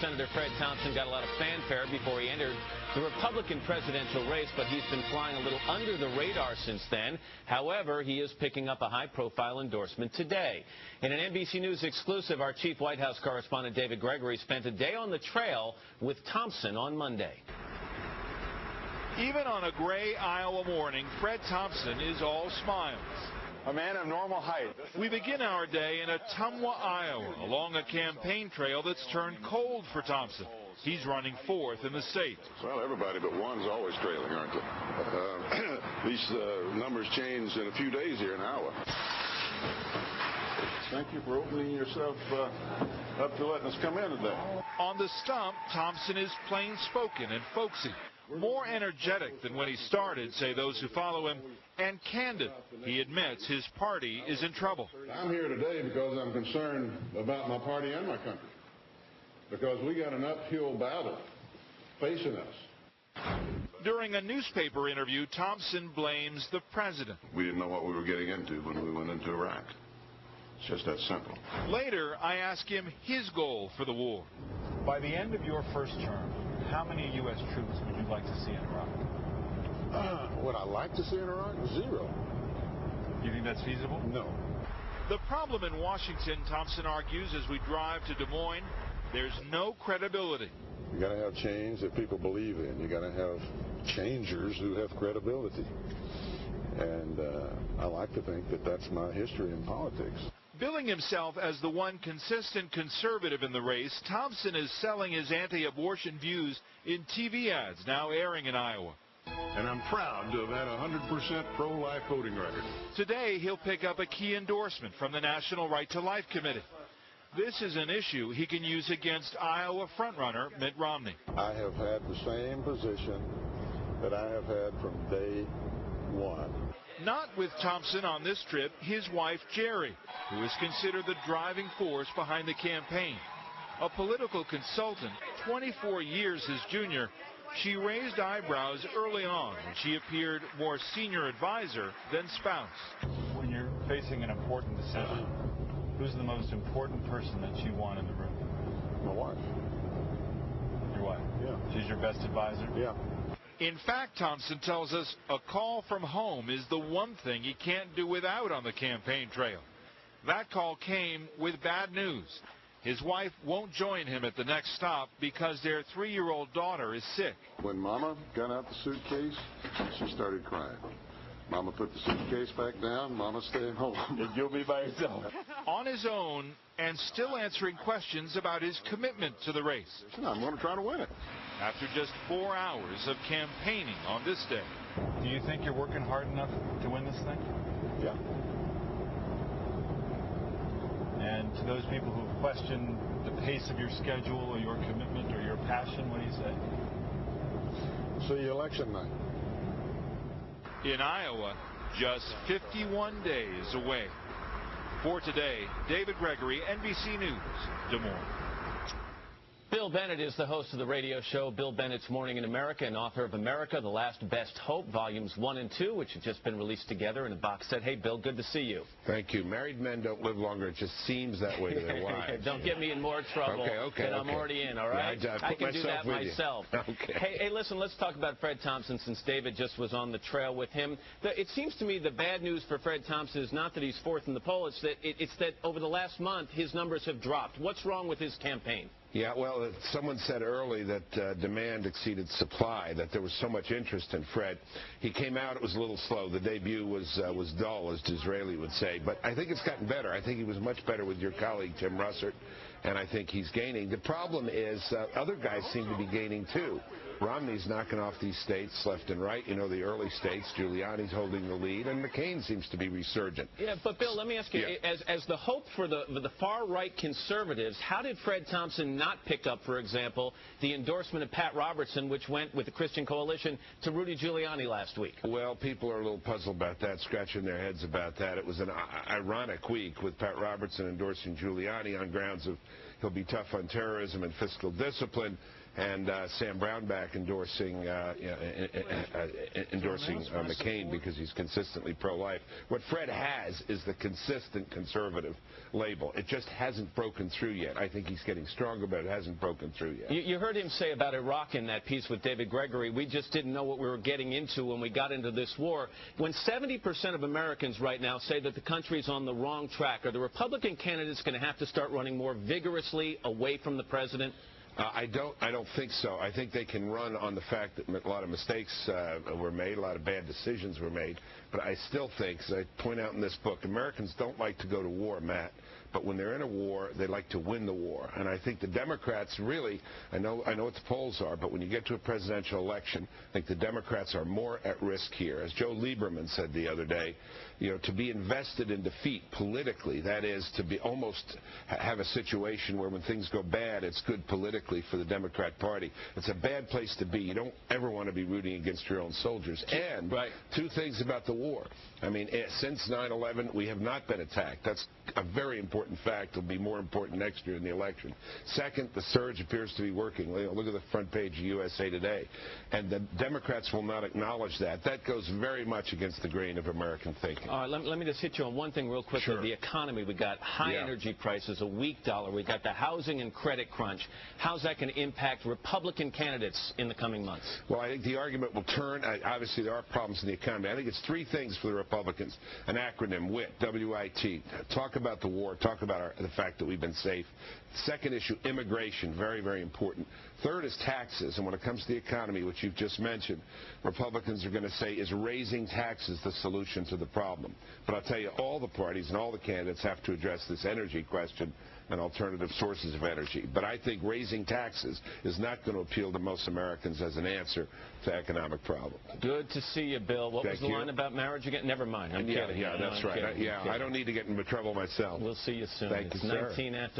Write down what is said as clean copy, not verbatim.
Senator Fred Thompson got a lot of fanfare before he entered the Republican presidential race, but he's been flying a little under the radar since then. However, he is picking up a high-profile endorsement today. In an NBC News exclusive, our chief White House correspondent David Gregory spent a day on the trail with Thompson on Monday. Even on a gray Iowa morning, Fred Thompson is all smiles. A man of normal height. We begin our day in Ottumwa, Iowa, along a campaign trail that's turned cold for Thompson. He's running fourth in the state. Well, everybody but one's always trailing, aren't they? These numbers change in a few days here in Iowa. Thank you for opening yourself up to letting us come in today. On the stump, Thompson is plain-spoken and folksy. More energetic than when he started, say those who follow him, and candid. He admits his party is in trouble. I'm here today because I'm concerned about my party and my country, because we got an uphill battle facing us. During a newspaper interview, Thompson blames the president. We didn't know what we were getting into when we went into Iraq. It's just that simple. Later, I ask him his goal for the war. By the end of your first term, how many U.S. troops would you like to see in Iraq? What I like to see in Iraq? 0. You think that's feasible? No. The problem in Washington, Thompson argues, as we drive to Des Moines, there's no credibility. You got to have change that people believe in. You got to have changers who have credibility. And I like to think that that's my history in politics. Billing himself as the one consistent conservative in the race, Thompson is selling his anti-abortion views in TV ads now airing in Iowa. And I'm proud to have had a 100% pro-life voting record. Today, he'll pick up a key endorsement from the National Right to Life Committee. This is an issue he can use against Iowa frontrunner Mitt Romney. I have had the same position that I have had from day one. Not with Thompson on this trip, his wife Jerry, who is considered the driving force behind the campaign. A political consultant, 24 years his junior, she raised eyebrows early on when she appeared more senior advisor than spouse. When you're facing an important decision, who's the most important person that you want in the room? My wife. Your wife? Yeah. She's your best advisor? Yeah. In fact, Thompson tells us a call from home is the one thing he can't do without on the campaign trail. That call came with bad news. His wife won't join him at the next stop because their 3-year-old daughter is sick. When Mama got out the suitcase, she started crying. Mama put the suitcase back down. Mama staying home. And you'll be by yourself. On his own and still answering questions about his commitment to the race. I'm going to try to win it. After just 4 hours of campaigning on this day. Do you think you're working hard enough to win this thing? Yeah. And to those people who question the pace of your schedule or your commitment or your passion, what do you say? See you election night. In Iowa, just 51 days away. For today, David Gregory, NBC News, Des Moines. Bill Bennett is the host of the radio show Bill Bennett's Morning in America and author of America, The Last Best Hope, Volumes 1 and 2, which have just been released together in a box set. Hey, Bill, good to see you. Thank you. Married men don't live longer. It just seems that way to their wives. Don't get me in more trouble than I'm already in, all right? Yeah, I can do that myself. Okay. Hey, listen, let's talk about Fred Thompson since David just was on the trail with him. It seems to me the bad news for Fred Thompson is not that he's fourth in the poll. It's that over the last month his numbers have dropped. What's wrong with his campaign? Yeah, well, someone said early that demand exceeded supply, that there was so much interest in Fred. He came out, it was a little slow. The debut was dull, as Disraeli would say. But I think it's gotten better. I think he was much better with your colleague, Tim Russert, and I think he's gaining. The problem is other guys seem to be gaining, too. Romney's knocking off these states left and right, you know, the early states. Giuliani's holding the lead, and McCain seems to be resurgent. Yeah, but Bill, let me ask you, as the hope for the far-right conservatives, how did Fred Thompson not pick up, for example, the endorsement of Pat Robertson, which went with the Christian Coalition, to Rudy Giuliani last week? Well, people are a little puzzled about that, scratching their heads about that. It was an ironic week with Pat Robertson endorsing Giuliani on grounds of he'll be tough on terrorism and fiscal discipline, and Sam Brownback endorsing McCain because he's consistently pro-life. What Fred has is the consistent conservative label. It just hasn't broken through yet. I think he's getting stronger, but it hasn't broken through yet. You heard him say about Iraq in that piece with David Gregory, we just didn't know what we were getting into when we got into this war. When 70% of Americans right now say that the country's on the wrong track, are the Republican candidates going to have to start running more vigorously away from the president? I don't think so. I think they can run on the fact that a lot of mistakes were made, a lot of bad decisions were made. But I still think, as I point out in this book, Americans don't like to go to war, Matt. But when they're in a war, they like to win the war. And I think the Democrats really, I know what the polls are, but when you get to a presidential election, I think the Democrats are more at risk here. As Joe Lieberman said the other day, you know, to be invested in defeat politically, that is to be almost have a situation where when things go bad, it's good politically for the Democrat Party. It's a bad place to be. You don't ever want to be rooting against your own soldiers. And two things about the war. I mean, since 9/11, we have not been attacked. That's a very important fact. It'll be more important next year in the election. Second, the surge appears to be working. Look at the front page of USA Today. And the Democrats will not acknowledge that. That goes very much against the grain of American thinking. All right, let me just hit you on one thing real quickly. Sure. The economy. We got high energy prices, a weak dollar. We got the housing and credit crunch. How's that going to impact Republican candidates in the coming months? Well, I think the argument will turn. Obviously, there are problems in the economy. I think it's three things for the Republicans. An acronym, WIT, W-I-T. Talk about the war. Talk about the fact that we've been safe. Second issue, immigration, very, very important. Third is taxes, and when it comes to the economy, which you've just mentioned, Republicans are going to say, is raising taxes the solution to the problem? But I'll tell you, all the parties and all the candidates have to address this energy question and alternative sources of energy. But I think raising taxes is not going to appeal to most Americans as an answer to economic problems. Good to see you, Bill. What was the line about marriage again? Never mind. I'm kidding. Yeah, that's right. I don't need to get into trouble myself. We'll see you soon. Thank you, sir. 19 after